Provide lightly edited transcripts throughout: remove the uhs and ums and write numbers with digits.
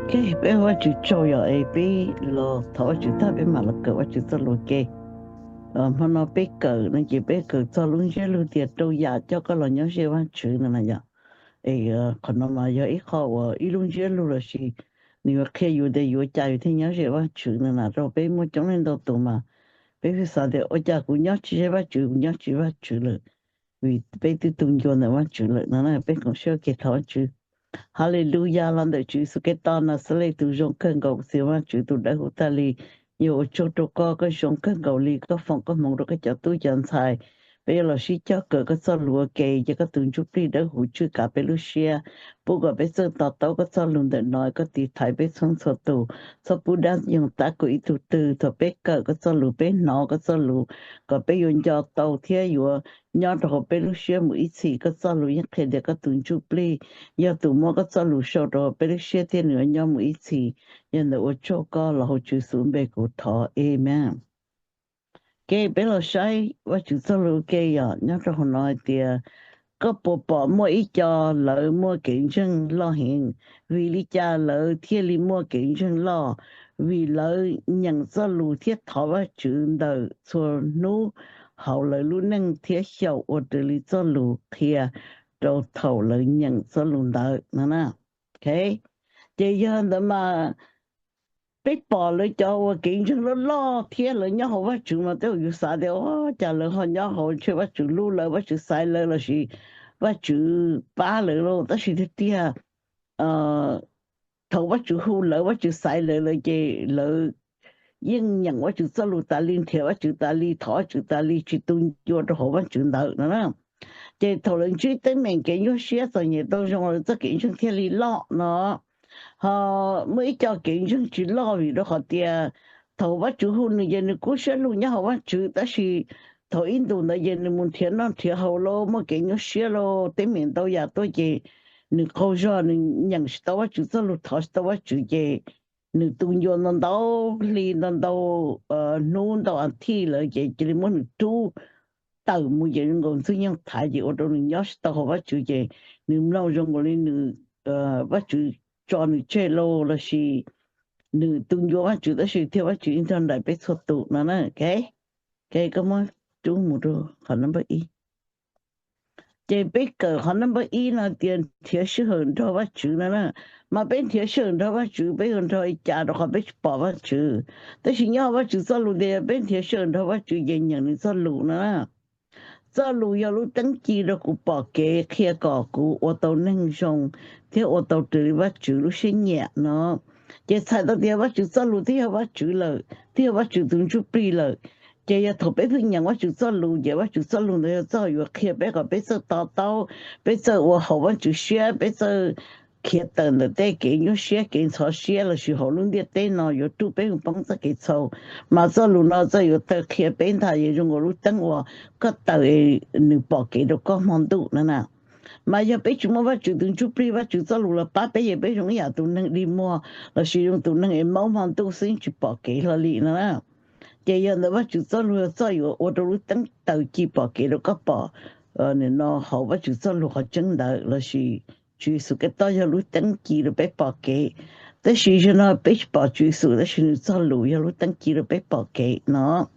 cái bé quá chú cho yo ai bé lo thọ chú ta bé mà là cỡ quá chú ta lo cái mà nó bé cỡ nó chỉ bé cỡ cho luôn chứ luôn tiệt đâu ya cho cái lo nhớ xe quá chú nữa này ya ấy còn nó mà giờ ít khó ít luôn chứ luôn là gì nếu khi yêu để yêu cha yêu thì nhớ xe quá chú nữa là rồi bé mua trong lên đâu tụ mà bé phải sao để ở cha cũng nhớ xe quá chú rồi vì bé tự tung cho nó quá chú rồi nó là bé cũng sợ cái thọ chú Hallelujah, landa Jesu ke tana sale tu jong kan gau siwa chu tu da hutali yo cho to ko ka jong kan gau li ka phong ka mong ro ka cha tu jan sai pe lo shi cha ka sa lu ke je ka tu chu pri da hu chu ka pe lu shia pu ga be sa ta ta ka sa lu da noi ka ti thai be song so tu so pu da yung ta ku i tu tu to pe ka sa lu pe no ka sa lu ka pe yun ja tau thia yo nya to pe lu shia mu i chi ka sa lu yin ke de ka tu chu pri giờ tụi mua cái sao lù sâu rồi bây giờ xe thiên nữa nhau một ít gì giờ là ở chỗ có là họ chịu xuống bề của thọ amen cái bây giờ sai và chịu sao lù cái giờ nhớ cho họ nói thì có bộ bỏ mua ít cho lỡ mua kiện chân lo hiện vì lý cha lỡ thiên lý mua kiện chân lo vì lỡ nhận sao lù thiết thọ và chịu đời cho nó hậu lỡ luôn nâng thiết sầu ở đây lý sao lù thiệt đâu thầu lợi nhận số lượng đợi nè nè ok chỉ giờ đó mà biết bỏ lại cho kiến thức nó lo thiên lợi nhau họ bắt chừng mà tôi yêu sao đấy trả lời họ nhau họ chưa bắt chừng lưu lợi bắt chừng sai lợi là gì bắt chừng ba lợi luôn đó là thế thầu bắt chừng hưu lợi bắt chừng sai lợi là gì lợi nhưng nhận bắt chừng số lượng ta liên theo bắt chừng ta liên thọ chừng ta liên chỉ tuân cho đó họ bắt chừng đợi nè nè chỉ thầu lần trước tới mình cái yếu xía rồi nhiều đâu rồi tất kiện chúng thiên lý lọ nó họ mới cho kiện chúng chỉ lo vì đó họ tiền thầu bắt chủ hôn này giờ nó cố sẽ luôn nhá họ bắt chủ ta chỉ thầu in đồ này giờ nó muốn thiệt nó thiệt hậu lô mà kiện yếu xía lô tới mình đâu giờ tôi chỉ nó câu cho nó nhận tao bắt chủ sao lúc thầu tao bắt chủ gì nó tung vô nó đâu li nó đâu nôn đâu ăn thi rồi chỉ muốn tu tàu mua gì còn thứ nhất thải gì ở đâu nhớ tàu bắt chữ gì nếu lâu trong cái nữ bắt chữ cho nữ chơi lô là gì nữ tung vô bắt chữ đó là theo bắt chữ internet đại biết xuất tụ nó nè cái mà chú một đôi họ nó bắt ý cái biết cờ họ nó bắt ý là tiền thiệt sự hơn thôi bắt chữ nó nè mà bên thiệt sự hơn thôi bắt chữ bên hơn thôi trả được họ biết bỏ bắt chữแต่สิ่งนี้ว่าchữ sao luôn đây bên thiệt sự hơn thôi bắt chữ gì nhận sao luôn nè giờ lù giờ lù登记了古保给开个古，我都能用，这我都这里把住了些年呢，这才到这把住giờ lù这把住了，这把住东就背了，这要头别分人我住giờ lù，这把住giờ lù呢要早有开别个别做叨叨，别做我好我就学，别做。khi tận được đây cái nhớ xe cái cho xe là sự hậu luôn đi đây nó có tụ bên bằng cái cái cho mà cho luôn nó cho có tới khi bên thay dùng cái lúc tăng hoa có tới nửa bao cái đó có món tụ nữa nè mà giờ bây chúng bắt chụp từng chụp đi bắt chụp cho luôn là ba bây giờ bây chúng nhà tụ năng đi mua là sử dụng tụ năng em máu món tụ xin chụp bao cái là lì nữa nè giờ giờ nó bắt chụp cho luôn cho có ở lúc tăng tới chỉ bao cái đó có bao nên nó hậu bắt chụp cho luôn họ chân đợi là sự chú sự cái đó giờ lúc登記了俾百幾，但是就那俾百注數，但是做路要lúc登記了俾百幾，喏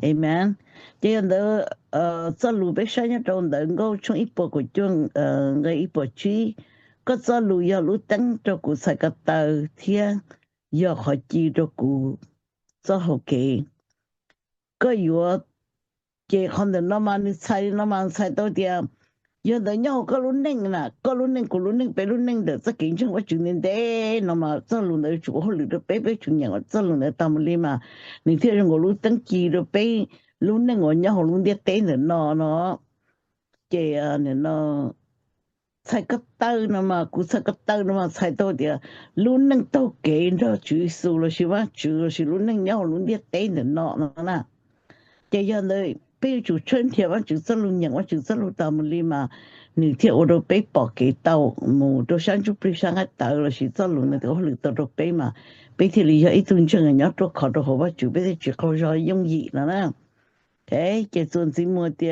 ，amen。這樣的做路俾啥嘢做能夠從一步個種個一步去，個做路要lúc登做個晒個道天，要學記做個做好嘅，個要嘅可能那麼你猜到點。giờ tới nhau có luôn neng nè có luôn neng có luôn neng bé luôn neng được rất kính trong quá trình nên đấy nó mà cho luôn đấy chủ họ được bé bé chủ nhà cho luôn đấy tao mới mà nên thế rồi luôn tăng kỳ được bé luôn neng ngồi nhau luôn đi té nữa nó chè này nó sai cái tao nó mà cũng sai cái tao nó mà sai tôi thì luôn neng tao kể đó chủ số là gì mà chủ là gì luôn neng nhau luôn đi té nữa nó nè chè giờ đây bây giờ春天我就走路人，我就走路到么里嘛，那天我都被包给到，么都想就不想还到了是走路那个我路到都被嘛，被天里要一顿正人家都考到好我就被他去考上容易了呢。cái chuyện gì mà thì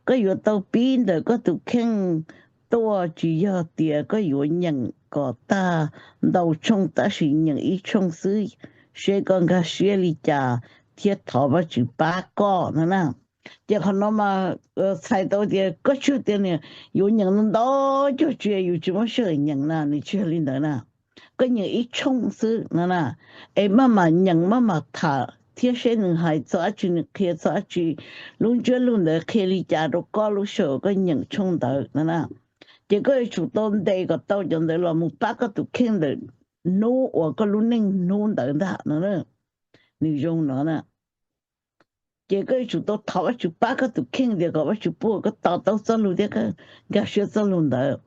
cái yếu tố pin rồi có tụ khen 多只要第个有人个大到冲但是人一冲是学讲个学里家铁头发就八个呢。这可能嘛，猜到的各处的呢，有人到就觉得有这么些人呐，你去领导呢？个人一冲是那，哎，慢慢人慢慢他，天些人还早去呢，可以早去，弄着弄的，可以家都搞了手个人冲到那，这个主动的个到讲的了，我八个都看的，弄我个路能弄到的那，你用那。这个就到头就八个都看的个，我就不个到走路的个学走路的，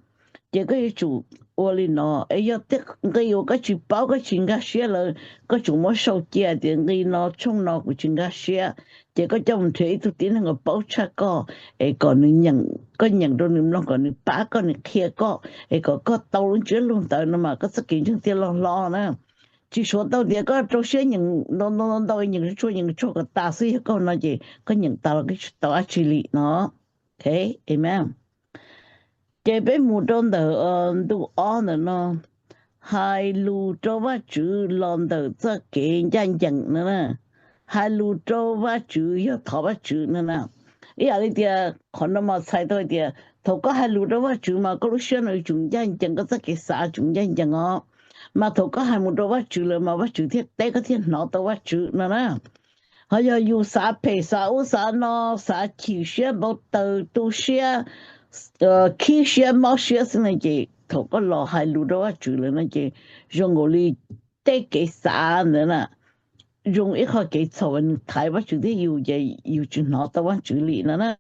这个就我哩喏，哎呀，这个有个就包个钱个学了，个就没手机的，我喏从喏个钱个学，这个就唔睇都点那个包出个，哎个你人个人都你喏个你八个你开个，哎个到了绝路到那嘛，个是经常跌落落呢。就说到这个做些人，弄到人做人做个大事一个那就个人到了个到处理喏，OK，amen。这边木中的都安的呢，还路做话就浪的这给人人呢，还路做话就要讨话就呢，呀你点可能嘛猜到点，头个还路做话就嘛，个路选了中间人个这给啥中间人哦。mà thầu có hai một đôi vắt chữ là mà vắt chữ thiết tế có thiết nó tao vắt chữ nữa nè họ giờ yêu xã phê xã u xã nó xã chỉ xe bao tờ tu xe khi xe máu xe xin này chị thầu có lò hai lú đôi vắt chữ là nó chị dùng ngồi đi tế cái xã nữa nè dùng ít họ cái sầu anh thái vắt chữ thế yêu vậy yêu chữ nó tao vắt chữ lì nữa nè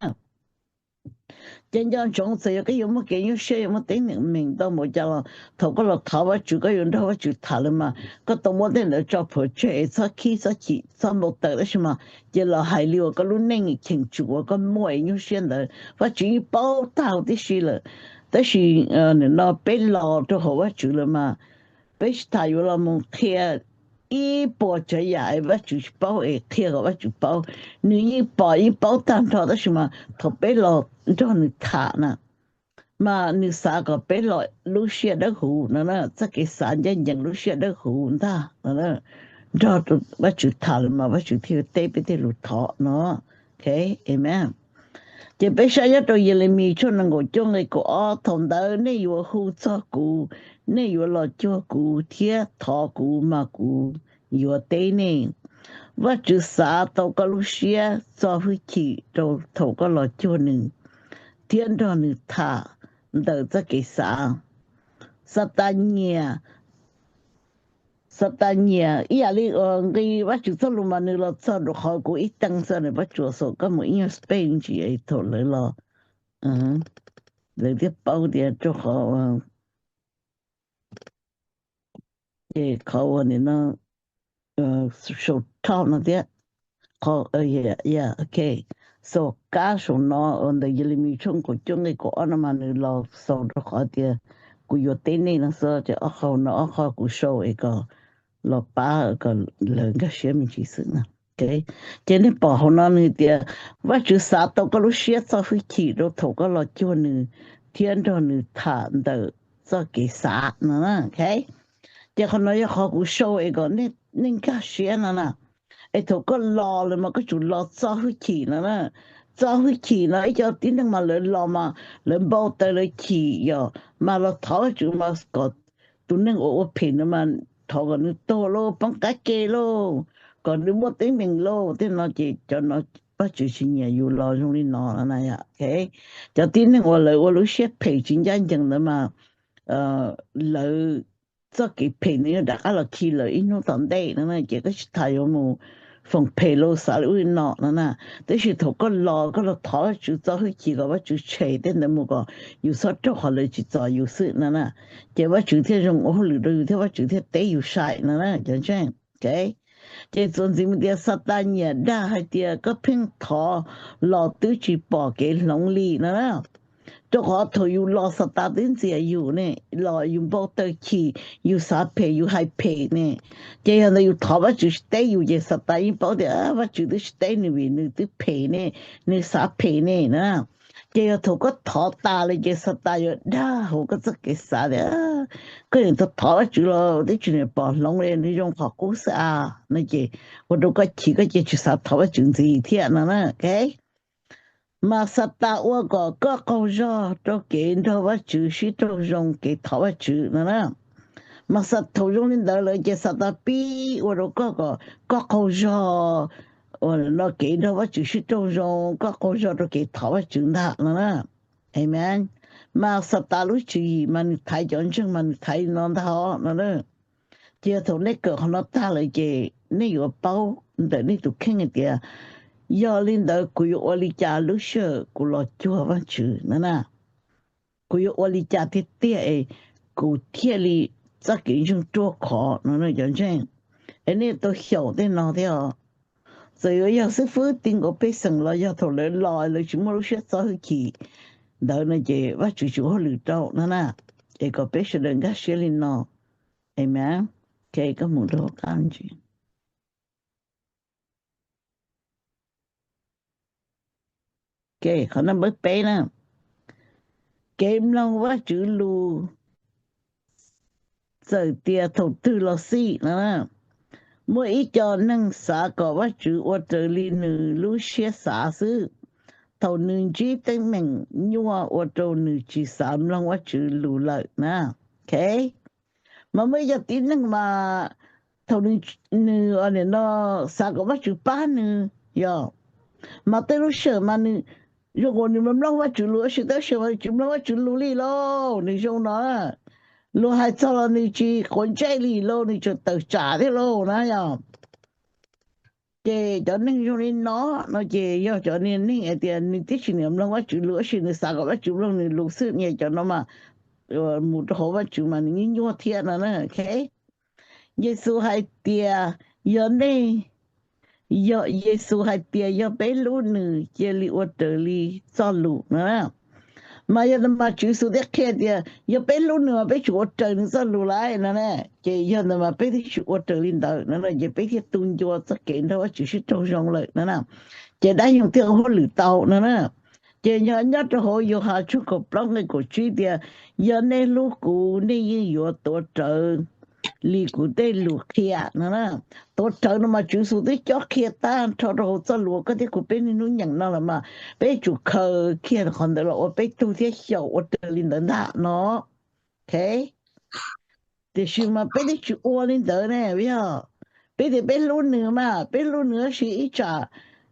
真正种植个有么给有些有么等明到么家了，头个了头发就个用头发就塌了嘛，个动物的了照破这啥起啥起啥么得了是嘛，这了海里个路能庆祝个么有些的，我就包到的是了，但是那被老都好我住了嘛，被他有了么开。一包这呀，我就是包诶，贴个我就包。你一包蛋炒的什么，头白了，叫你塔呢。mà你啥个白了，路线的湖呢？这个三人人路线的湖的呢？这都我就塔了嘛，我就贴对不对路塔呢？OK，amen。这边上一到耶利米出能够将那个同到你有好照顾，你有老照顾，贴托顾嘛顾，有对呢。我就啥到个路线走回去，都头个老叫你，天到你他，到这个啥，十单年，呀你你我就走路嘛，你了走路好过一等上来，我做手根本因为是背进去一头来了，那点包点就好啊，也靠我的那手套那点。Oh, yeah, okay. So, kaso no, on the yelimichong ko chung ko ano man lo so do ko dia ku yo tene na so je ako no ako ku show e ko lo pa ko le ga she mi chi su na. Okay. Je ne pa ho na ni dia wa chu sa to ko lo she so fu chi do to ko lo chu ni thiên do ni tha de so ke sa na, okay. Je ko no yo ko ku show e ko ni ga she na. Ai thổ có lò là mà có chủ lò cho hơi chỉ nữa cho hơi chỉ nó ấy cho tiếng năng mà lên lò mà lên bao tay lên chỉ giờ mà nó thỏ chủ mà có tụi năng ổ phê nữa mà thỏ còn nó to lô bằng cá kê lô còn nếu mà tiếng mình lô thì nó chỉ cho nó bắt chước xin nhà yêu lò trong đi nó là này à okay cho tiếng năng ổ lúc xếp phê chính danh chẳng nữa mà lợi cho cái phê này đã có là khi lợi nó tận đây nó này chỉ có thay ở một phòng phê lô xả lũ nọ nó nè thế thì thầu có lò có là thỏ chú cho hơi chỉ có bắt chú chạy đến đấy một cái yêu sao cho họ lợi chỉ cho yêu sự nó nè chỉ bắt chú theo trong ô lửa rồi theo bắt chú theo tế yêu sai nó nè chẳng chẳng okay chỉ còn gì mình đi sát tan nhà đã hay đi có phim thỏ lò tứ chỉ bỏ cái lồng lì nó nè cho họ thôi yêu lo sát ta đến gì yêu nè lo yêu bao tới chi yêu sát phê yêu hay phê nè chỉ là yêu thọ bắt chước stay yêu chỉ sát ta yêu bao để bắt chước stay nè vì nè tự phê nè nè sát phê nè nè chỉ thầu có thọ ta là chỉ sát ta rồi đó hồ có rất cái啥的cái này thọ thọ chữ lo đấy chữ này bỏ lòng lên đi trong học cố sa nó chỉ我都个起个只去啥thọ chữ gì thiên nè cái mà sát ta我个câu rõ cho cái thọ chữ sĩ cho dùng cái thọ chữ nè mà sát thọ dùng lên đó là chỉ sát ta bi 我都个câu rõ 我那给的我就是种种个工作都给他我挣他了呢，amen。mà sắp ta lúc chỉ mà thấy chọn chừng mà thấy nó thao nó nữa, giờ thôi lấy cờ nó ta lại cái này có bao để này tụ khen cái kia, giờ lên đó cứ yo oli cha lúc xưa cứ lo chua văn chữ nữa nè, cứ yo oli cha thì tiệt cứ tiệt li chắc cái chung chua khó nó nữa chọn chừng, anh ấy tôi hiểu thế nào thế à. Rồi giờ sư phụ tin có biết rằng là giờ thầu lại lòi là chúng nó sẽ cho kỳ đợi nó về và chủ họ lựa chọn nó nè để có biết sự đừng có sẽ lên nó amen cái có một đồ can gì cái họ nó bất bé nè cái long và chữ lu giờ tia thầu tư lo xí nè mỗi ít cho năng xã có và chữ ở这里呢路些啥事 thầu nữ chỉ tên mình nhua ở đâu nữ chỉ sắm lòng quá chữ lù lợi nè, ok mà bây giờ tin rằng mà thầu nữ ở đây nó sao có bắt chữ ba nữ yo mà tới lúc sợ mà nữ rồi còn nữ mình lòng quá chữ lù sẽ tới sợ mà chữ lòng quá chữ lù li lo nữ trong nó lù hai cho là nữ chỉ con trai li lo nữ chỉ tự trả thế lo nè yo che cho nên cho nên nó che do cho nên nên ở tiền nên tích niệm long quá chữ lúa xin sao có chữ long nên lúa sự nghe cho nó mà một hồ quá chữ mà những nhua thiên là nó ok Giêsu hai tia giờ này giờ Giêsu hai tia giờ bé lúa nữ che li ô tờ li cho lúa nữa mà giờ mà chữ số đẹp kia thì giờ bé lúa nữa bé chữ ô tờ nữa cho lúa lại nữa nè chỉ giờ mà bé thì chữ ô tờ linh đạo nữa là giờ bé thì tung cho tất cả đó chữ sĩ trong rong lợi nữa nè chỉ đã dùng tiếng họ lử tàu nữa nè chỉ nhớ nhớ cho họ dùng hạ chút cột lông cái cổ truy thì giờ này lúa cũ này giờ tổ trợ lì cũ đây lúa kia nữa nè tổ trợ nó mà chữ số đấy cho kia ta cho đồ cho lúa cái đấy của bên nó nhận nó là mà bé chủ khờ kia là còn được là bé tu thiết hiểu ở từ linh đến đó nó ok thì sự mà bé đấy chủ ô linh tới này bây giờ bé thì bé luôn nữa mà bé luôn nữa sẽ ít trả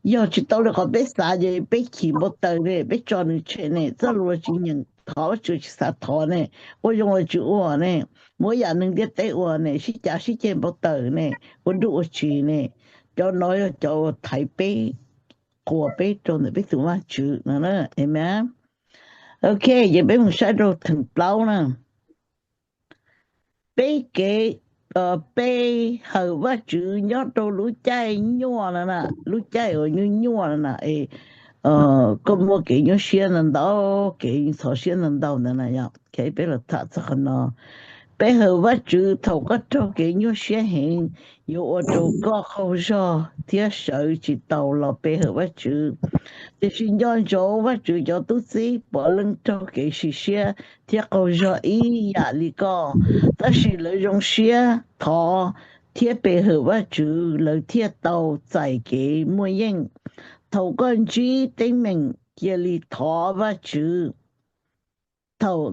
giờ chỉ tao là có bé xả gì bé chỉ một tờ này bé cho nó chuyện này cho lúa chỉ nhận thọ chữ xả thọ này我用了chữ ô này mỗi nhà nâng biết tới ô này sĩ trả sĩ trên một tờ này我đủ chữ này cho nói cho thầy bé của bé cho nó bé tụi mà chữ nữa amen ok giờ bé mình sẽ đồ thằng bao nè bé cái bé hầu và chữ nhớ đồ lũ chay nhua nè lũ chay ở như nhua nè có một cái nhớ xuyên lần đó cái thọ xuyên lần đầu nè nè cái bé là thật sự nó bé hầu và chữ thầu có cho cái nhớ xuyên hiện yêu ở chỗ có không cho thiết sợ chỉ tàu là bé hầu và chữ thì xin cho chỗ và chữ cho tôi sĩ bỏ lưng cho cái sự xuyên thiết không cho ý giả lý có ta chỉ lợi dụng xuyên thọ thiết bé hầu và chữ lợi thiết tàu tại cái môi yên thầu con chỉ tính mình kia li thọ và chữ thầu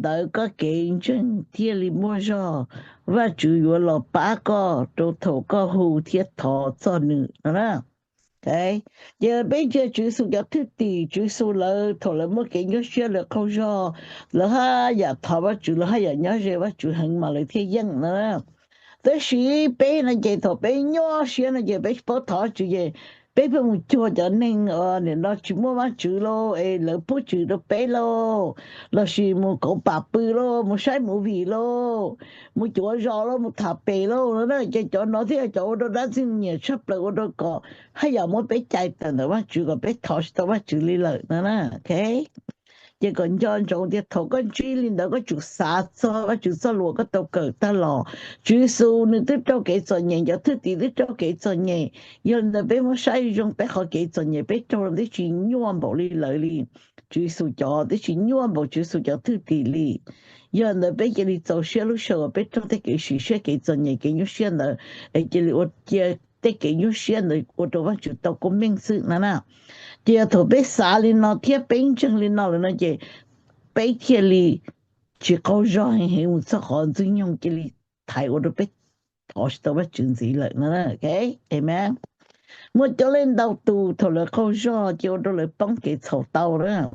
đợi có kiện chân thiết li mua cho và chữ vừa là ba có đồ thầu có hù thiết thọ cho nữ đó okay giờ bây giờ chữ số cho thứ tỷ chữ số là thầu là một cái nhớ xưa là không cho là ha giờ thọ và chữ là ha giờ nhớ rồi và chữ hàng mà lại thiên dân nữa tới sĩ bé nó chạy thọ bé nhỏ xíu nó chạy bé bỏ thọ chữ gì bé phải một chua cho nên nên nó chỉ mua bán chữ lô lỡ bút chữ đó bé lô là sĩ một cậu bà bự lô một sai một vị lô một chua giò lô một thả bé lô nó đó chạy cho nó thế cho nó đã xin nhiều chấp là nó có hay giờ một bé chạy tận đó bán chữ có bé thọ tao bán chữ lý lợi nữa nè ok chỉ còn cho trong thì thầu con truy lên đó có chủ sát cho và chủ sát lúa có tàu cờ ta lò truy su nên tôi cho cái cho nhẹ cho thứ thì tôi cho cái cho nhẹ giờ là bé mà sai dùng bé họ cái cho nhẹ bé cho nó chỉ nhuộm bảo đi lợi đi truy su cho tôi chỉ nhuộm bảo truy su cho thứ thì đi giờ là bé cái đi cho xe lúc sau bé cho cái sự xe cái cho nhẹ cái nhút xe là cái cái ở kia cái nhút xe là ở đâu mà chủ tàu có minh sự nè thì thầu bé xả lên nó thiết bên chân lên nó là nó chỉ bé thiết li chỉ có rõ hình một số họ dùng用cái li thay ở đó bé họ sẽ bắt chuyện gì lại nữa ok amen một chỗ lên đầu tù thầu là không rõ chỉ ở đó là bắn cái sầu tàu đó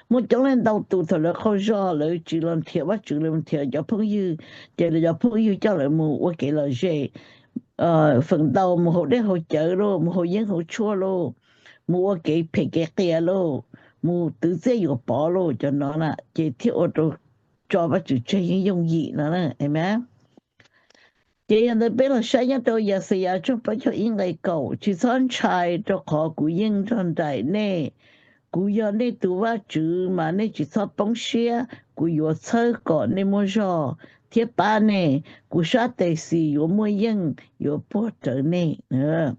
một chỗ lên đầu tù thầu là không rõ lại chỉ làm thiệt bắt chuyện làm thiệt cho phong yêu chỉ là cho phong yêu cho lại một cái là gì phần đầu một hộ để hỗ trợ luôn một hộ dân hỗ chua luôn mua cái kia lô mua tự chế có bỏ lô cho nó là chỉ thiếu ô tô cho bắt chữ chơi những dùng gì nữa nè em á chỉ là bây giờ sáng nhất tôi giờ sẽ cho bắt cho những ngày cầu chỉ son trai cho họ của những trong đại nè của giờ nè tu va chữ mà nè chỉ son bóng xe của giờ chơi có nè mua cho thiết ba nè của sát tệ xì giờ mua những giờ bỏ trở nè nữa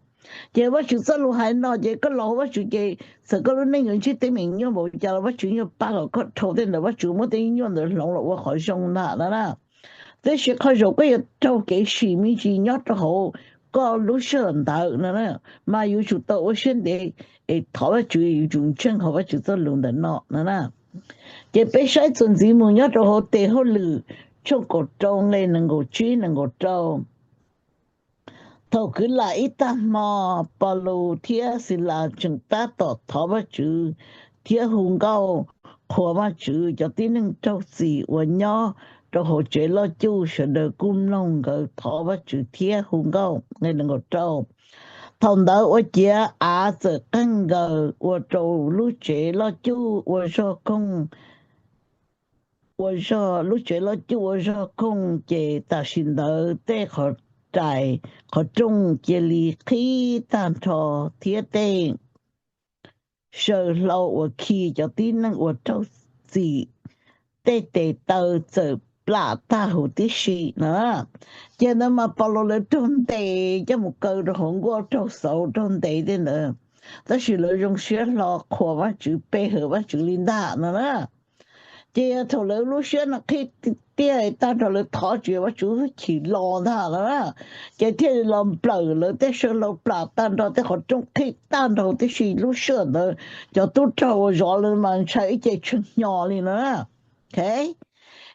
giờ bắt chước sao hay nó giờ cái lỗ bắt chước cái sao cái lúc này người chỉ thấy mình nhau một giờ bắt chước nhau ba cái thâu đến là bắt chước mới thấy nhau được lòng là khỏi sông nè đó nè thế sẽ khai rồi cái trâu cái gì mình chỉ nhớ cho họ có lúc sơn đạo nè mà yêu chủ tàu ở trên để thọ bắt chước dùng chân họ bắt chước sao luôn đến nọ nè giờ bây giờ chuẩn gì mình nhớ cho họ để họ lử trong cổ trâu này nâng cổ chi nâng cổ trâu thầu cứ lại ta mà bà lô thia xì là chúng ta tỏ thọ bà chữ thia hùng cao khổ bà chữ cho tí nâng trâu xì và nhỏ cho hồ chế lo chú sẽ đời cung nông gờ thọ bà chữ thia hùng cao ngay nâng ngọt trâu thông đó ở chia giờ căng gờ ở trâu lúc chế lo chú ở cho công ở cho lúc chế lo chú ở cho công chế ta xin đỡ tế khỏi trải họ trung chỉ lý khí tàn trò thiết tên sợ lâu ở khi cho tin năng ở trong gì tê tê tờ giờ lạ ta hồ tí xì nữa cho nên mà bảo lộ trong tê cho một câu rồi hổng có trong sầu trong tê thế nữa đó là lợi dụng xe lo khổ quá chữ bê hở quá chữ linh đạ nữa chị thầu lỡ lúc xưa là khi tia ta thầu lỡ thọ chuyện mà chú chỉ lo thà đó chị thì làm bờ lỡ tới sơ lâu bờ tan đó tới họ trong khi tan đầu tới xì lúc xưa đó cho tôi trâu rõ lên mà chạy chị chân nhỏ lên nữa thế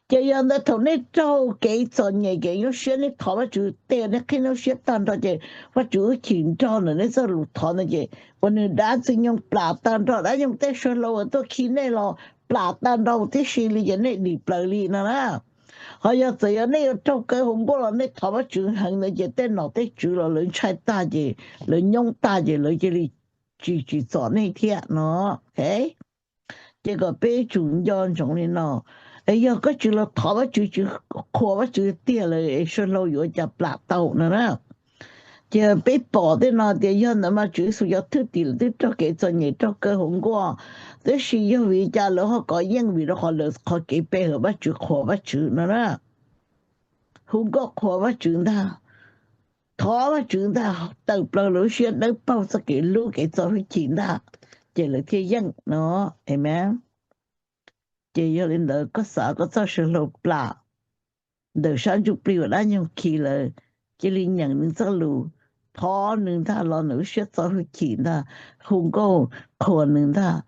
chị giờ nó thầu này trâu cái chân nhẹ cái lúc xưa này thọ mà chú tia nó khi lúc xưa tan đó chị mà chú chỉ trâu nữa nó sẽ lụt thọ nó chị còn đã chỉ nhung bờ tan đó đã nhung tới sơ lâu tôi khi này lo bà ta đâu thế xí lý dân này đi bờ lý nè nè họ giờ tới giờ này trong cái hôm qua là này thọ bắt chữ hàng này giờ tên nó tới chữ là lớn trai ta gì lớn nhông ta gì lớn cái gì chỉ chọn này thiệt nó thế cái cái bé chủ nhân trong này nó ấy giờ cái chữ là thọ bắt chữ khó bắt chữ tiền là số lâu rồiจะปราบเต่านนgiờ bé bỏ thế nào thì giờ nó mà chữ số giờ thứ tiền thứ cho cái cho nhảy cho cái hôm qua thế thì giờ vì cha lỡ họ có những vì đó họ lỡ họ cái bé họ bắt chữ khó bắt chữ nữa đó không có khó bắt chữ ta khó bắt chữ ta từ bao lỡ xuyên đến bao giờ cái lũ cái cho cái chuyện ta chỉ là thế dân nó em em chỉ giờ lên đó có sợ có cho sự lột lạ đời sáng chụp biểu đã nhưng khi là chỉ linh nhận những sao lù thọ nương ta lo nữ sẽ cho cái chuyện ta không có khó nương ta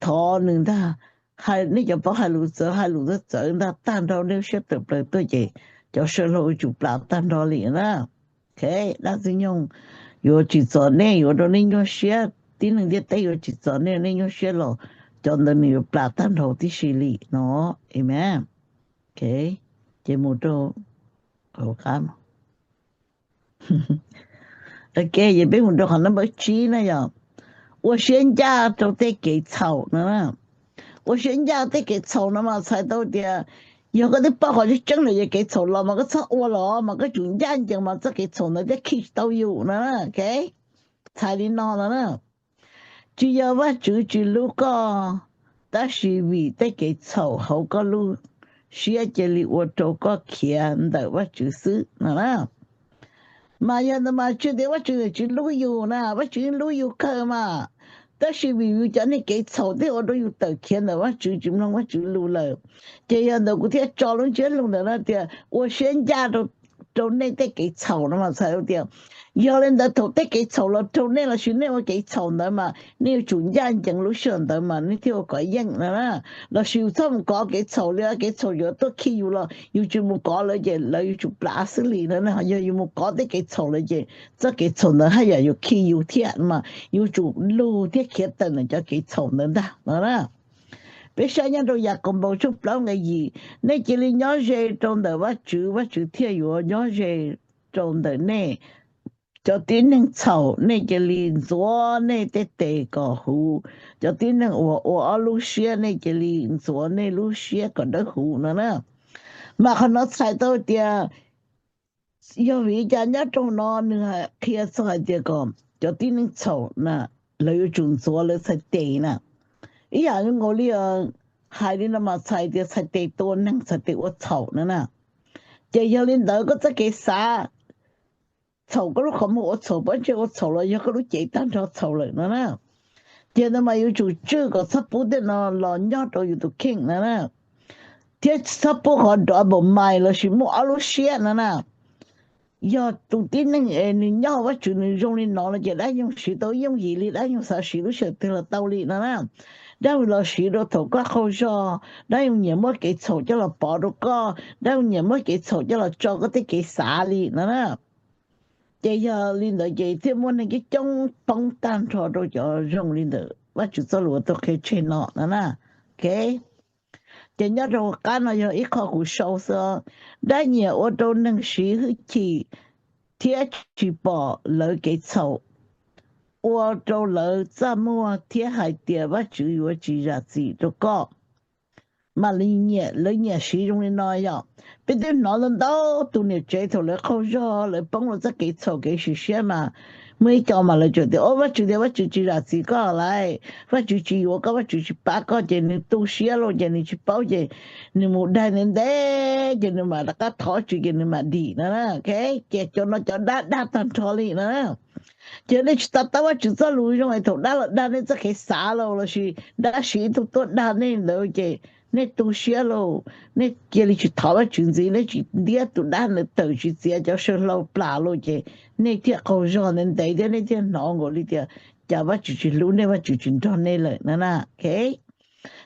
thọ nương ta hai nếu cho bảo hai lũ sợ ta tan đâu nếu sẽ tập lời tôi chị cho sơ lô chụp lại tan đâu liền đó thế đã tự nhung yo chỉ sợ nè yo đâu nên yo sẽ tin rằng đi tay yo chỉ sợ nè nên yo sẽ lo cho nên yo plata tan đâu tí xì lì nó amen ok chị một đồ cầu cam ok vậy biết một đồ họ nó mới trí nữa rồi 我全家都得给草呢，我全家得给草呢嘛，才到的。有个的不好就整了也给草了嘛，个草我了嘛，个中间讲嘛，这给草呢，这 kiss 都有呢，OK，才的闹了呢。只要我住路个，但是为得给丑好个路，需要这里我做个看的，我就是那。mà giờ mà chưa để chưa chỉ lưu yêu nè, chưa lưu yêu cơ mà,但是vì cho nên cái丑的我都有得看的，只能只lưu了，这样的我天找人接弄的那点，我全家都那得给丑了嘛才有点。有人的头得给丑了，头那了是那我给丑的嘛，你主人讲路上的嘛，你听我讲应了啦，那是他们讲给丑了，给丑了都去有了，有就冇讲了嘅，那有就拉死你了呢，又冇讲得给丑了嘅，这给丑了还要去有天嘛，有就路的去等人家给丑了的，啦。bây giờ nhà tôiอยากcó một chút lâu ngày gì nên chỉ là nhỏ dễ trong đời vắt chữ thiên yếu nhỏ dễ trong đời này cho tiếng năng chậu nên chỉ là gió nên tê có hú cho tiếng năng ở lúc xưa nên chỉ là gió nên lúc xưa còn đỡ hú nữa nè mà khi nó sai tôi thì do vì nhà trong nó nữa khi sai thì có cho tiếng năng chậu nè lấy chung gió lấy sai tê nè ý là ngồi đi hai đứa mà sai thì sai tê tôi năng sai tê ở chậu nữa nè chỉ giờ lên đó có cái xa chậu cái lúc không có chậu vẫn chưa có chậu rồi giờ cái lúc chạy tan cho chậu rồi nữa nè chỉ là mà yêu chủ chưa có sắp bút để nó lo nhớ rồi yêu tụ kinh nữa nè thế sắp bút họ đòi bộ mai là chỉ mua áo xe nữa nè giờ tụ tin nên nhớ quá chủ nên dùng lên nó là chỉ đã dùng sĩ tố dùng gì đi đã dùng sao sĩ lúc sợ thì là tao đi nữa nè đã là sĩ đó thầu quá khâu cho đã dùng nhiều mất cái chậu cho là bỏ được co đã dùng nhiều mất cái chậu cho là cho cái xả đi nữa nè bây giờ linh đạo vậy thì muốn cái trong bóng tan cho đồ cho dùng linh đạo và chủ số lượng tôi khi chơi nọ nữa nè ok chỉ nhớ rồi cái này giờ ít khó của sâu sơ đã nhiều ô tô năng sĩ hữu chỉ thiết chỉ bỏ lỡ cái chậu ô tô lỡ ra mua thiết hại tiền và chủ yếu chỉ ra gì đó có mà lấy nhẹ sử dụng lên nói vậy bây giờ nói lên đó tụi này chơi thôi lại không cho lại bông了这给丑给实现嘛没叫嘛来觉得我觉得我就ra gì có lại我就我个我就把个这你都写了这你去包这你冇带人的这你嘛大家讨就这你嘛đi nữa ok这cho nó cho đa tan cho đi nữa cho nên ta taว่าจะรู้ยังไงถูกได้เนี่ยจะแค่สาเราละสิได้สิทุกตัวได้เนี่ยเลยเจเนี่ยตัวเสียเราเนี่ยเจลิจิท้าวจุนจีเนี่ยจิเดียตัวได้เนี่ยตัวจิเสียจะเชื่อเราปลาเราเจเนี่ยที่เขาจอเนี่ยแต่เดี๋ยวเนี่ยที่น้อง我เลยเดียจะว่าจุรู้เนี่ยว่าจุนทอนเนี่ยเลยนั่นน่ะโอเค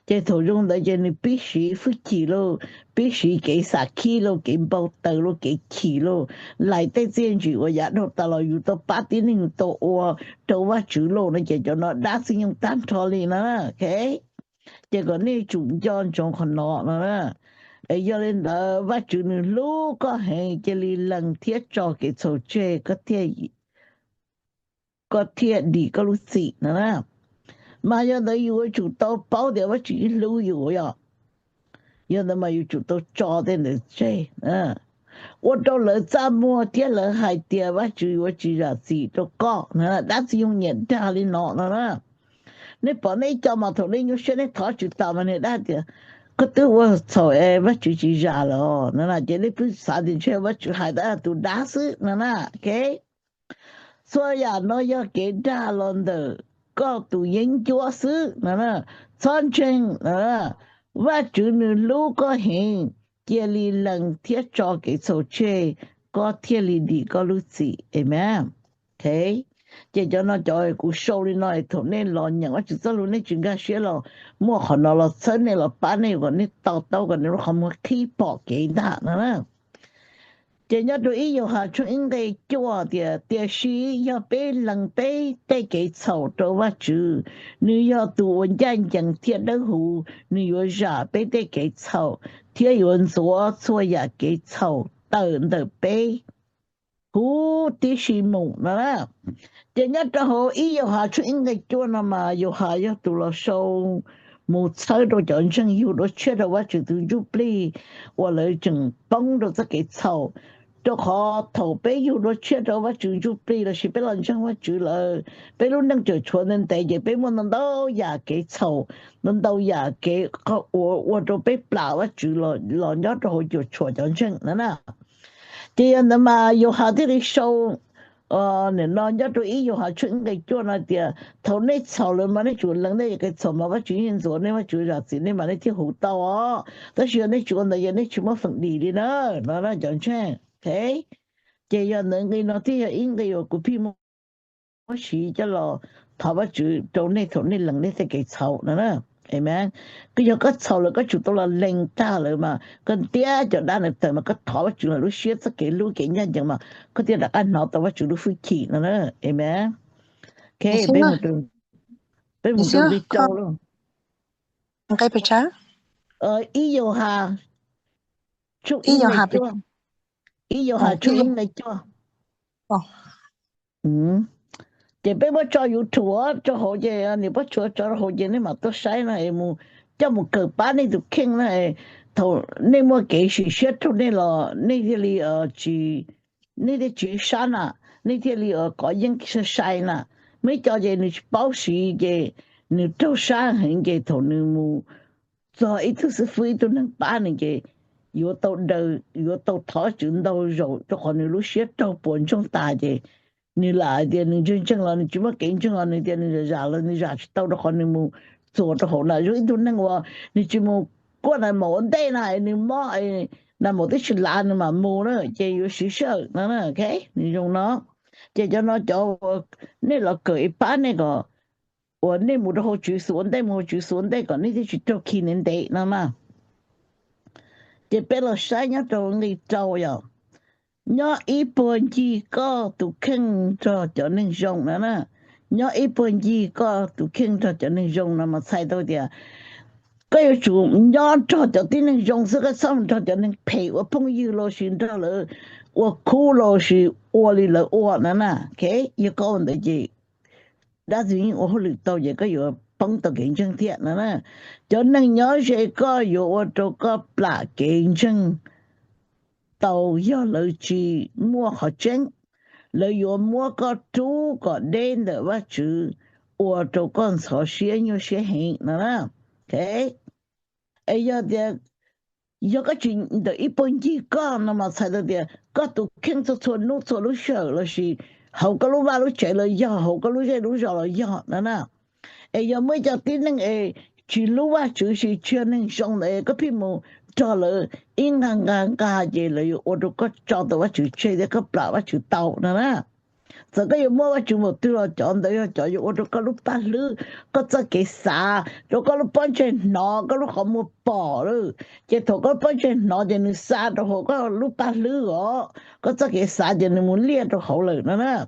这头用的这你必须付起咯，必须给啥起咯，给包豆咯，给起咯。来得这句我也都到了有到8点零到我到我煮咯，那就叫那打算用单拖里了 ，OK？ 这个你主张种很多了，要人的我煮你路个很这里冷天做给做这个天地个路子了。mà giờ đây yêu chủ tao bảo để mà chỉ lưu yêu ya giờ đây mà yêu chủ tao cho đến để chơi à 我到了周末天了还点我只要自己都搞那但是用人家里弄那你把你叫嘛头你有些你他就到嘛你那点个对我操我只要了那这里不啥的去我就还得都打死那 OK 所以啊那要给他了的có tụ研究师那传承我只能路个行这里人贴照给手车个贴里的个路子 amen OK 这叫那叫个手里那头那老人我只知道那整个学了莫可能了真的了把那个你叨个你还没去报给他呢这要对伊有好处，应该做的，但是要被人被带给炒到我住，你要多人讲天的湖，你要啥被带给炒，天有人做也给炒，等的被湖的是梦了。这要之后伊有好处，应该做那么有好要多了收。một thời đó chọn chân yêu đó chết đó quá chừng từ giúp đi, hoặc là chừng bông đó cái cái sầu cho họ thầu bé yêu nó chết đó và chữ chụp đi là chỉ bé lần chẳng và chữ là bé lúc nâng chờ chuột nên tại vì bé muốn nâng đâu nhà cái sầu nâng đâu nhà cái我都被placvà chữ là nhớ đâu就chuột chẳng chẳng nè thì anh mà yêu họ thì đi show nên nó nhớ tôi ý yêu họ chuyện cái chỗ nào thì thầu này sầu rồi mà này chủ lần này cái sầu mà chuyện hiện rồi này mà chủ ra gì này mà này thì hụt tao á但是呢主呢呢什么分离的呢那那讲真 OK 这样能给那这样应该有个批么我是这了他把主到那头那冷那才给炒了呢 Amen cái giờ có sầu là có chủ tôi là lên ta rồi mà còn tia cho đa là từ mà có thọ với chủ là lúc xuyên tất cái lúc cái nhân chẳng mà có tia là ăn nó tao với chủ lúc phi chỉ nữa Amen OK bên một đường đi châu luôn cái bị chán ý yêu hà chúc ý yêu hà bị ý yêu hà chúc in này cho thì bây giờ cho YouTube cho họ gì你不cho họ gì này mà tôi sai này mu cho một cái bán này được kinh này thầu nên mua cái gì xét thôi này là này thì li chỉ này thì chỉ san à này thì li có những cái sai nè mấy cho gì你保持cái你做山很cái thầu你mu cho ít thứ sự phơi tôi能bán này cái有到đầu有到thọ chuyện到rồi cho họ nếu lúc xét cho bốn trong ta gì你来的，你真正了，你怎么跟正了？你的你染了，你染去到的话，你么做的好了，如果都那个，你怎么过来冇得呢？你冇哎，那冇得去拉你嘛冇了，这有时候那那 OK， 你用nó，这叫nó叫我那了个一般那个，我那冇得好煮熟，那冇煮熟那个，你得去做去年的，那嘛，这别了山要做你做呀。nhớ ý buồn gì có tụ kinh cho nên dùng nữa nè nhớ ý buồn gì có tụ kinh cho nên dùng là mà sai đâu đi cái chủ nhớ cho nên dùng sự cái xong cho nên phải我朋友了寻到了我哭了是我里了我呢呐 OK 一个问题就但是我后来到一个有帮到竞争点了呢cho nên nhớ sẽ có有我这个把竞争tàu do lợi chỉ mua họ chân lợi dụng mua có chú có đen để bắt chữ ở chỗ con số xe như xe hình nữa thế ấy giờ thì giờ cái chuyện để ít bốn gì có nó mà sai được thì có tụ kinh cho xuân lúc sợ là gì hậu có lúc ba lúc chạy là do hậu có lúc chạy lúc sợ là do nữa ấy giờ mới cho tin rằng ấy chỉ lúc ba chữ gì chưa nên xong đấy cái phim mù cho là in hàng cả gì là ở đâu có cho tao chữ chơi để có bảo chữ tàu nữa giờ cái mua chữ một thứ chọn đấy cho ở đâu có lúc ba lư có cho cái xa rồi có lúc bán chơi nó có lúc họ mua bỏ rồi chỉ thầu có bán chơi nó thì nó xa rồi họ có lúc ba lư đó có cho cái xa thì nó muốn liệt rồi họ lời nữa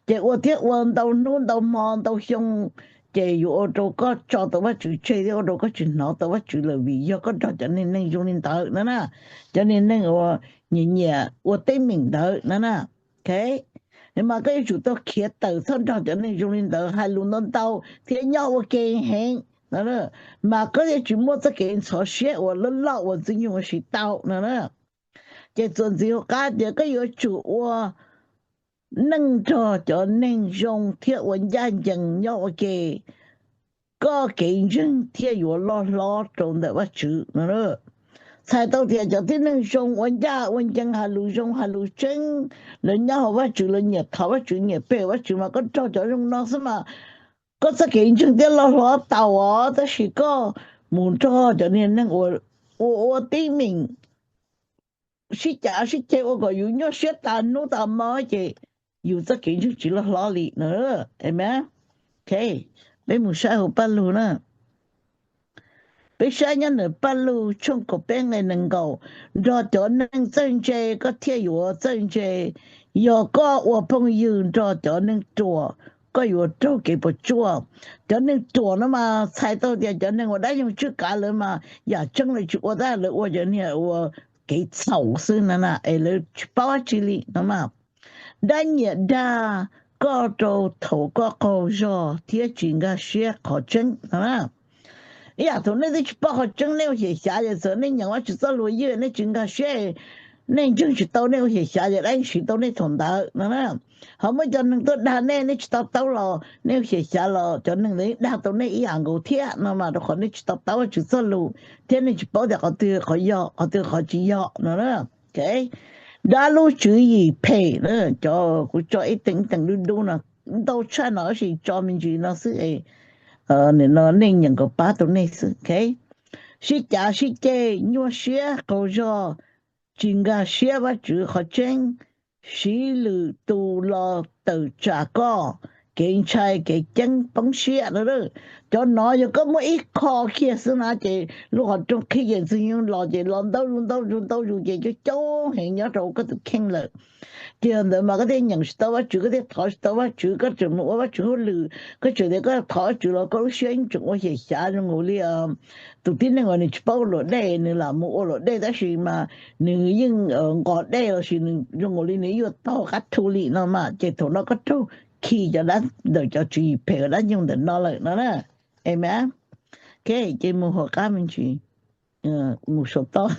chỉ ở thiết quan đâu nôn đâu mòn đâu xong chỉ ở đâu có cho tao chữ chơi ở đâu có chữ nó tao chữ là vì do có cho nên nên dùng nên tao nữa nè cho nên nên ở nhẹ nhẹ ở tên mình tao nữa nè OK nhưng mà cái chủ tao kia tao xong cho nên dùng nên tao hai luôn non tao thì nhau ở cái hẹn nữa nè mà cái chủ mua cái cái số xe ở lớn lão ở dùng用是tao nữa nè chỉ chuẩn chỉ cái cái chủ ở nâng cho nên dùng thiết vấn gia dần nhau cái có cái dân thiết yếu lo trong đó bắt chữ nữa sai đâu thì cho thế nên dùng vấn dân hà lù chân lần nhau bắt chữ lần nhật thảo bắt chữ nhật bè bắt chữ mà có cho dùng nó xem mà có sao cái dân thiết lo tàu đó chỉ có muốn cho nên nên我听明是假是假我个有鸟学单弄到么的有这个就只了哪里呢？哎咩 ？OK， 被木晒好半路呢，被晒人的半路从个边来能够，让到能挣钱个铁有挣钱，有个我朋友让到能做。ก็อยู่โตเก็บจั่วจนนึงตัวนะมาใช้ตัวเดียวจนนึงว่าได้ยังชื่อการเลยมาอย่าจังเลยชื่อว่าได้เลยว่าจะเนี่ยว่า给草是那那哎了包起里那么但也da高州头个高热贴近个学考证啊呀从那里去报考证了些下的时候那让我去做路业那整个学 nên chúng chỉ tao nên hiểu xa vậy đấy chỉ tao nên thằng đó nó không mới cho nên tôi đa nên chỉ tao tao lo nên hiểu xa lo cho nên đấy đa tao nên ý hàng cầu thiệt nó mà nó còn nên chỉ tao tao chỉ sơ lu thế nên chỉ bảo được họ tiêu họ yo họ tiêu họ chỉ yo nó ok đã lu chữ gì pay nữa cho ít tính tính đu đu nó đâu cha nó chỉ cho mình chỉ nó sự nên nó nên nhận cái ba tao nên sự ok sĩ cha sĩ chế nhua xía cầu cho chính cái xía và chữ họ chân sĩ lử tu lo tự trả co kiến trai cái chân bóng xía đó đó cho nó cho có một ít khó kia xưa nào chị lúc họ trong khi hiện sinh những lo chị lo đâu rồi chị cho cháu hiện nhớ rồi có được khen lợi kia nữa mà cái thế nhận tao bắt chữ cái thế thọ tao bắt chữ cái chữ một bắt chữ lử cái chữ đấy cái thọ chữ là có xuyên chữ có thể xả trong ngồi li tụi tin này người bao lỗ đây nữa là một lỗ đây đó là mà nữ nhưng gọi đây là sự trong ngồi li nữ yêu tao cắt thu li nó mà chỉ thọ nó cắt thu khi cho nó đợi cho chị phải nó dùng để nó lại nó nè em á cái chỉ một họ cá mình chị một số to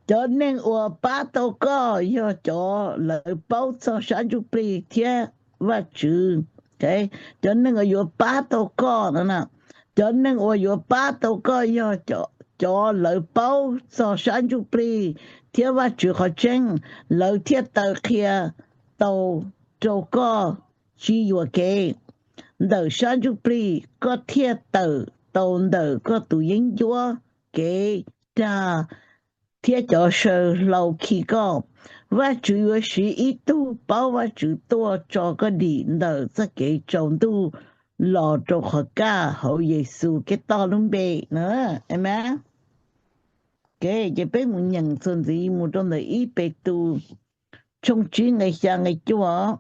cho nên ở ba tô có do cho lời báo cho sản xuất bì thiết và chữ okay cho nên ở ba tô có nữa nè cho nên ở ba tô có do cho lời báo cho sản xuất bì thiết và chữ họ chân lời thiết tờ kia tàu cho có chỉ có cái đời sản xuất bì có thiết tờ tàu đời có tụ yên chúa cái ta thiết cho sự lâu khi có và chủ yếu是一度包và主多做個年頭即幾種都落咗學家好耶穌嘅多倫比nữa em á cái chỉ biết một nhân sinh gì một trong đời ý bề tu trong chuyến ngày sáng ngày chúa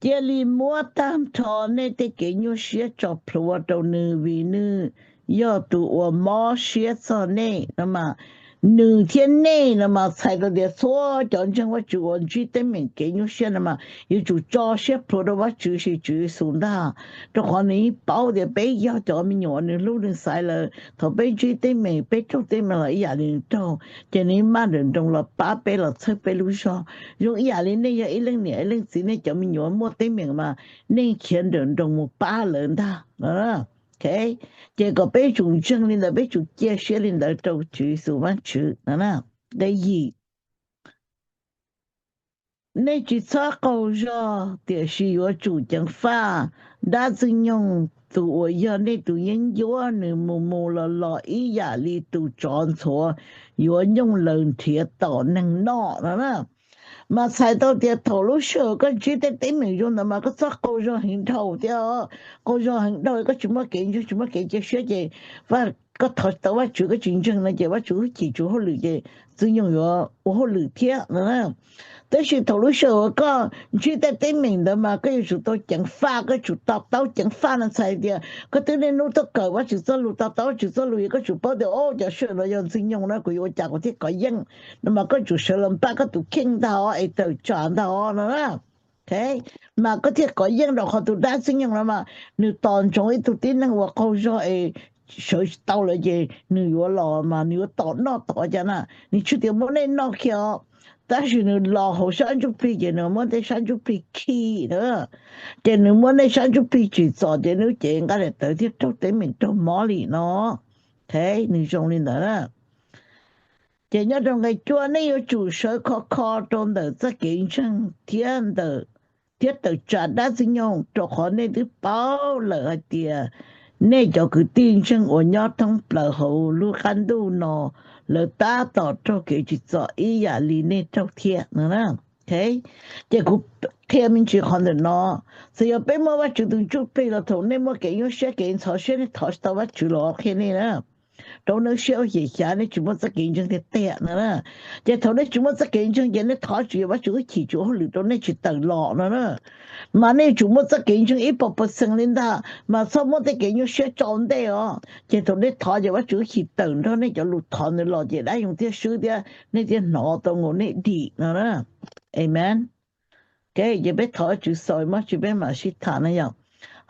chỉ li mua tam thọ nên để cái nhau sẽ cho phù đầu nữ vì nữ要读我毛学做内那么nửa thiên này là mà xài được để số chọn chân quá chủ anh chỉ tên mình cái như thế là mà yêu chủ cho xếp pro đó quá chủ是主送的这可能包的被要叫mình nhỏ nữa lúc này xài là thọ被chỉ tên mình被cho tên mình là ý định đâu cho nên mà định trong là ba被là七被lúc sau dùng ý định này ya ý lần này ý lần gì này cho mình nhỏ mua tên mình mà nên钱định trong một ba lần ta đó okay这个被主证明的被主解释领的都举手完出那第一你去查高热的是有主讲法大是用都我要你都研究你默了一压力都转错有用人铁道能闹那mà xài tao tiệt thầu lúc sửa cái chỉ để tính mình dùng mà cái sắc cô cho hình thầu theo cô cho hình đâu cái chúng mà kiện cho sửa gì và cái thầu tao bắt chủ cái chuyện chân này chỉ bắt chủ chỉ chủ họ lựa gì sử dụng yo họ lựa thiết nữa tới khi thầu lúc sửa có chỉ để tính mình đó mà cái chủ tôi chẳng pha cái chủ tao chẳng pha là xài tiệt cái thứ này nó tôi cởi bắt chủ tôi lựa tao chủ tôi lựa cái chủ bao điều ô cho sửa nó dùng sử dụng nó của tôi chẳng có thiết cái dân mà cái chủ sửa làm ba cái tụ kinh tao ấy tự chọn tao nữa thế mà có thiết có dân đâu họ tụ đã sử dụng là mà nếu toàn trong ấy tụ tin năng hoặc câu rồi sửa tao là gì nếu có lò mà nếu tao nó tao cho na nếu chú tiểu muốn nên nó kia但是呢，老好山就比的呢，我得山就比起的，这呢我那山就比去做的呢，这应该来到底做对面做毛里呢，嘿，你说你呢？这要种个做那有主手考中的这竞争天的，天的赚的是用做好那的包了的，那就个竞争我要通不好路看到呢。lỡ ta tỏ cho cái chuyện cho ý giả lý nên trong thiệt nữa nè thế thì cũng theo mình chỉ còn được nó thì ở bên mà chúng tôi chụp bây giờ thầu nên mà cái sẽ cái thọ sẽ thọ tao bắt chủ lo cái này nè trong nó sẽ gì chả nên chúng ta cái chân thì tệ nữa nè thì thầu nên chúng ta cái chân thì nó thọ chủ bắt chủ chỉ chủ họ lựa trong nên chỉ tự lo nữa nè mà nên chúng ta cái chân ít bộ sinh lên đó mà sao mà cái chân sẽ chọn đây thì thầu nên thọ thì bắt chủ chỉ tự đó nên cho lụt thọ nên lo thì đã dùng cái sự đó nên thì nó tao ngồi nên đi nữa nè amen cái giờ biết thọ chủ soi mà chủ biết mà sĩ thà này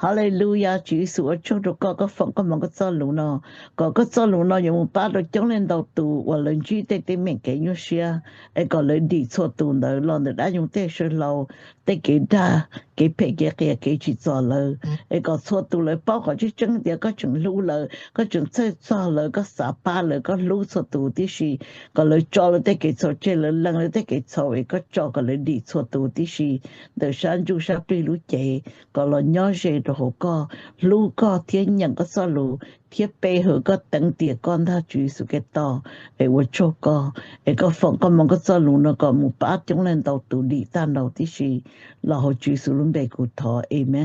哈利路亞，主耶穌，我唱到個房個望個走路咯，個走路咯，有冇把到將來到度，我鄰居的對面嘅有些啊，一個人地錯度呢，讓人家用啲水路，啲給他給配嘅去做咯，一個錯度咧，包括去整啲嗰種路咯，嗰種製造咯，嗰沙巴咯，嗰路錯度啲是，個人做了啲嘅錯，即係人了啲嘅錯，一個做個人地錯度啲是，就山就山對路嘅，個人nhỏ些都好個，路個天人個山路，天背後個等地講他住數嘅多，誒我做個，一個房個望個山路那個冇把將來到獨立單路啲是，然後住數攏被骨頭，amen。